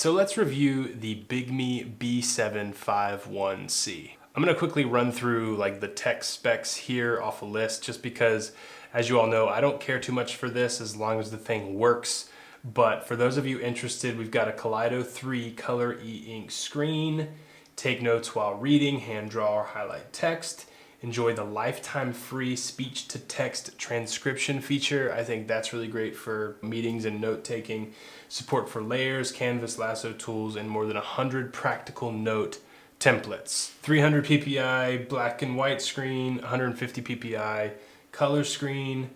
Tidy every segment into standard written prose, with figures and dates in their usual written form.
so let's review the Bigme B751C. I'm gonna quickly run through like the tech specs here off a list, just because, as you all know, I don't care too much for this as long as the thing works. But for those of you interested, we've got a Kaleido 3 color e-ink screen. Take notes while reading, hand draw or highlight text. Enjoy the lifetime free speech to text transcription feature. I think that's really great for meetings and note taking. Support for layers, canvas, lasso tools, and more than 100 practical note templates. 300 ppi black and white screen, 150 ppi color screen.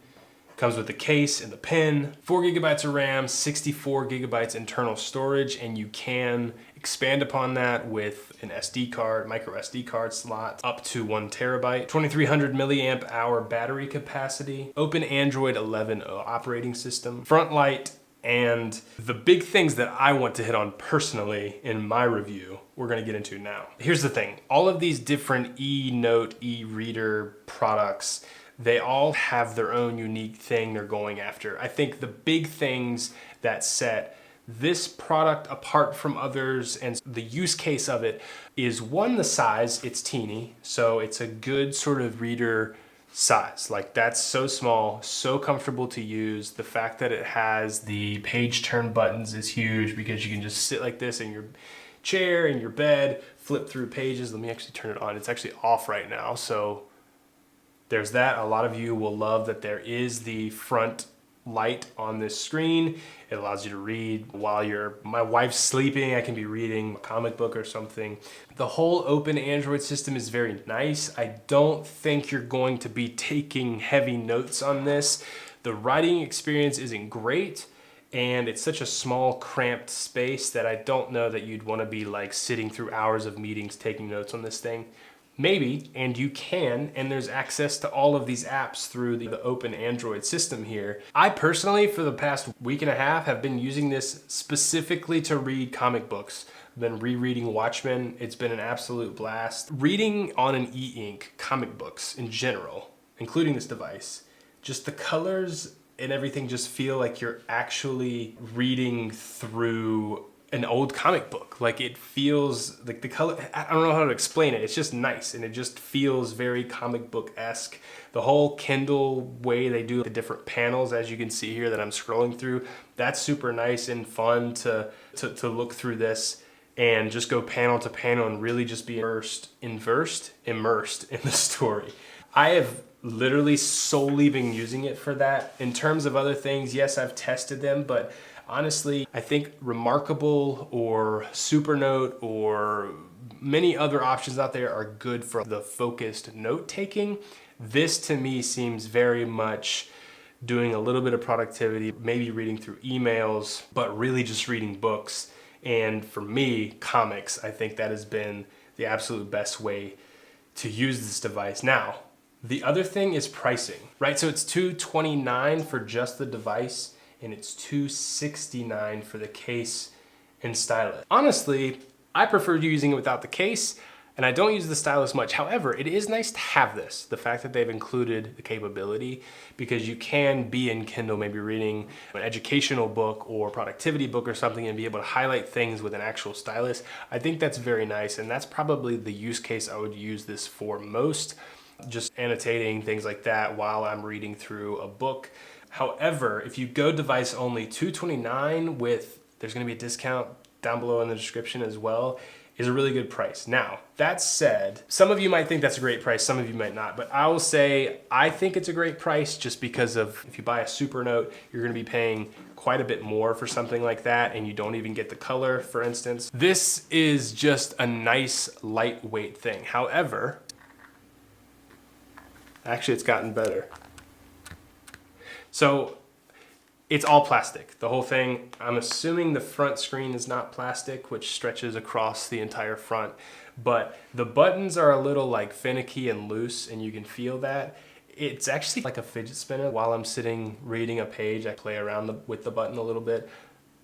Comes with the case and the pen. 4 gigabytes of RAM, 64 gigabytes internal storage, and you can expand upon that with an SD card, micro SD card slot, up to 1 terabyte. 2300 milliamp hour battery capacity. Open Android 11 operating system. Front light, and the big things that I want to hit on personally in my review, we're gonna get into now. Here's the thing, all of these different eNote, eReader products, they all have their own unique thing they're going after. I think the big things that set this product apart from others and the use case of it is, one, the size. It's teeny, so it's a good sort of reader size. Like, that's so small, so comfortable to use. The fact that it has the page turn buttons is huge, because you can just sit like this in your chair, in your bed, flip through pages. Let me actually turn it on. It's actually off right now, so there's that. A lot of you will love that there is the front light on this screen. It allows you to read while my wife's sleeping. I can be reading a comic book or something. The whole open Android system is very nice. I don't think you're going to be taking heavy notes on this. The writing experience isn't great, and it's such a small, cramped space that I don't know that you'd want to be like sitting through hours of meetings taking notes on this thing. Maybe, and you can, and there's access to all of these apps through the open Android system here. I personally, for the past week and a half, have been using this specifically to read comic books. I've been rereading Watchmen. It's been an absolute blast. Reading on an e-ink comic books in general, including this device, just the colors and everything just feel like you're actually reading through an old comic book. Like, it feels like the color, I don't know how to explain it. It's just nice, and it just feels very comic book-esque. The whole Kindle way they do the different panels, as you can see here that I'm scrolling through, that's super nice and fun to look through this and just go panel to panel and really just be immersed in the story. I have literally solely been using it for that. In terms of other things, yes, I've tested them, but honestly, I think Remarkable or Supernote or many other options out there are good for the focused note taking. This to me seems very much doing a little bit of productivity, maybe reading through emails, but really just reading books. And for me, comics, I think that has been the absolute best way to use this device. Now, the other thing is pricing, right? So it's $229 for just the device, and it's $269 for the case and stylus. Honestly, I prefer using it without the case, and I don't use the stylus much. However, it is nice to have this, the fact that they've included the capability, because you can be in Kindle, maybe reading an educational book or productivity book or something, and be able to highlight things with an actual stylus. I think that's very nice, and that's probably the use case I would use this for most, just annotating things like that while I'm reading through a book. However, if you go device only, $229 with, there's gonna be a discount down below in the description as well, is a really good price. Now, that said, some of you might think that's a great price, some of you might not, but I will say I think it's a great price just because of, if you buy a Supernote, you're gonna be paying quite a bit more for something like that, and you don't even get the color, for instance. This is just a nice lightweight thing. However, actually it's gotten better. So it's all plastic, the whole thing. I'm assuming the front screen is not plastic, which stretches across the entire front, but the buttons are a little like finicky and loose, and you can feel that. It's actually like a fidget spinner. While I'm sitting reading a page, I play around with the button a little bit.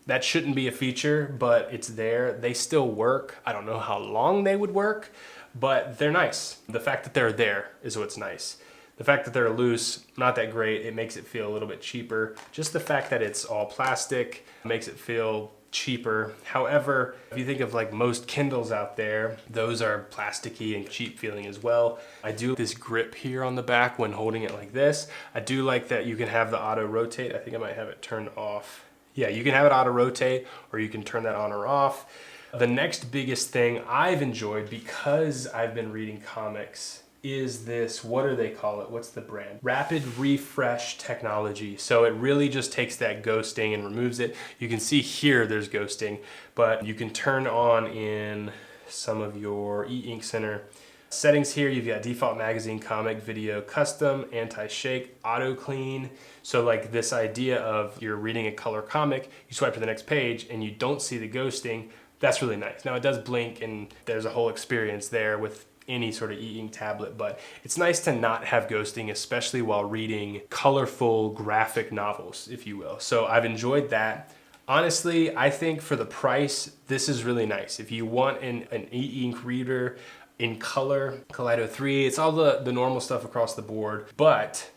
That shouldn't be a feature, but it's there. They still work. I don't know how long they would work, but they're nice. The fact that they're there is what's nice. The fact that they're loose, not that great. It makes it feel a little bit cheaper. Just the fact that it's all plastic makes it feel cheaper. However, if you think of like most Kindles out there, those are plasticky and cheap feeling as well. I do this grip here on the back when holding it like this. I do like that you can have the auto rotate. I think I might have it turned off. Yeah, you can have it auto rotate, or you can turn that on or off. The next biggest thing I've enjoyed, because I've been reading comics, is this, what do they call it? What's the brand? Rapid refresh technology. So it really just takes that ghosting and removes it. You can see here there's ghosting, but you can turn on in some of your e-ink center settings here. You've got default magazine, comic, video, custom, anti-shake, auto clean. So like this idea of you're reading a color comic, you swipe to the next page and you don't see the ghosting. That's really nice. Now it does blink and there's a whole experience there with any sort of e-ink tablet, but it's nice to not have ghosting, especially while reading colorful graphic novels, if you will. So I've enjoyed that. Honestly, I think for the price, this is really nice. If you want an e-ink reader in color, Kaleido 3, it's all the normal stuff across the board, but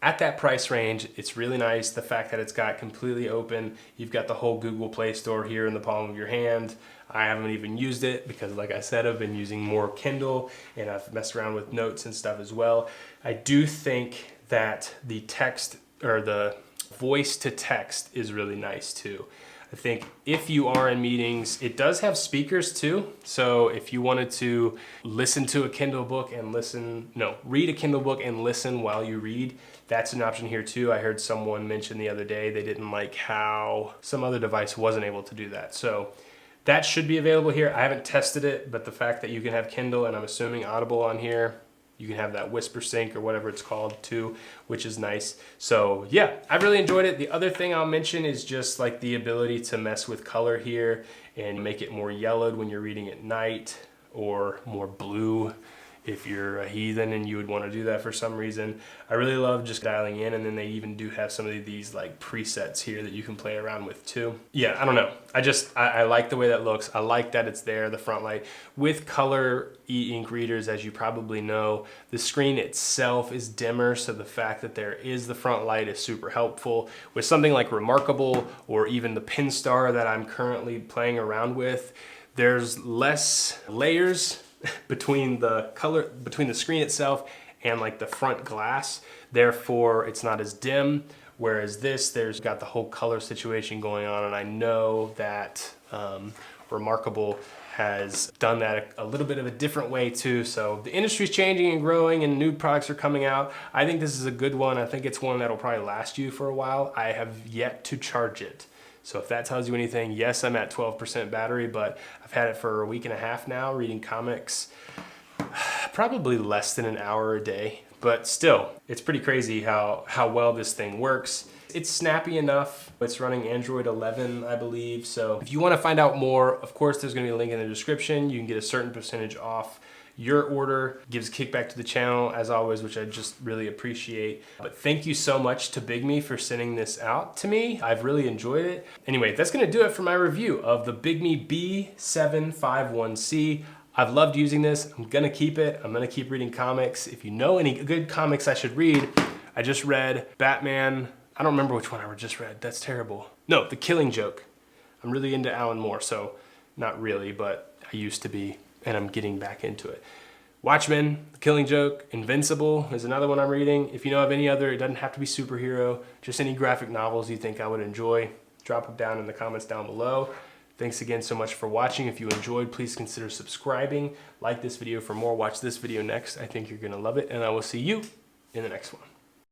at that price range, it's really nice. The fact that it's got completely open, you've got the whole Google Play Store here in the palm of your hand. I haven't even used it because, like I said, I've been using more Kindle and I've messed around with notes and stuff as well. I do think that the text, or the voice to text, is really nice too. I think if you are in meetings, it does have speakers too. So if you wanted to listen to a Kindle book and read a Kindle book and listen while you read, that's an option here too. I heard someone mention the other day they didn't like how some other device wasn't able to do that. So that should be available here. I haven't tested it, but the fact that you can have Kindle and I'm assuming Audible on here, you can have that whisper sync or whatever it's called too, which is nice. So yeah, I've really enjoyed it. The other thing I'll mention is just like the ability to mess with color here and make it more yellowed when you're reading at night, or more blue if you're a heathen and you would want to do that for some reason. I really love just dialing in, and then they even do have some of these like presets here that you can play around with too. Yeah, I don't know. I like the way that looks. I like that it's there, the front light. With color e-ink readers, as you probably know, the screen itself is dimmer, so the fact that there is the front light is super helpful. With something like Remarkable or even the Pinstar that I'm currently playing around with, there's less layers between the screen itself and like the front glass. Therefore, it's not as dim. Whereas this, there's got the whole color situation going on, and I know that Remarkable has done that a little bit of a different way too. So the industry's changing and growing and new products are coming out. I think this is a good one. I think it's one that'll probably last you for a while. I have yet to charge it. So if that tells you anything, yes, I'm at 12% battery, but I've had it for a week and a half now, reading comics, probably less than an hour a day, but still, it's pretty crazy how well this thing works. It's snappy enough. It's running Android 11, I believe. So if you want to find out more, of course, there's going to be a link in the description. You can get a certain percentage off your order. Gives kickback to the channel as always, which I just really appreciate. But thank you so much to Bigme for sending this out to me. I've really enjoyed it. Anyway, that's gonna do it for my review of the Bigme B751C. I've loved using this. I'm gonna keep it. I'm gonna keep reading comics. If you know any good comics I should read, I just read Batman. I don't remember which one I just read. That's terrible. No, The Killing Joke. I'm really into Alan Moore, so not really, but I used to be, and I'm getting back into it. Watchmen, The Killing Joke, Invincible is another one I'm reading. If you know of any other, it doesn't have to be superhero, just any graphic novels you think I would enjoy, drop them down in the comments down below. Thanks again so much for watching. If you enjoyed, please consider subscribing. Like this video for more. Watch this video next. I think you're gonna love it, and I will see you in the next one.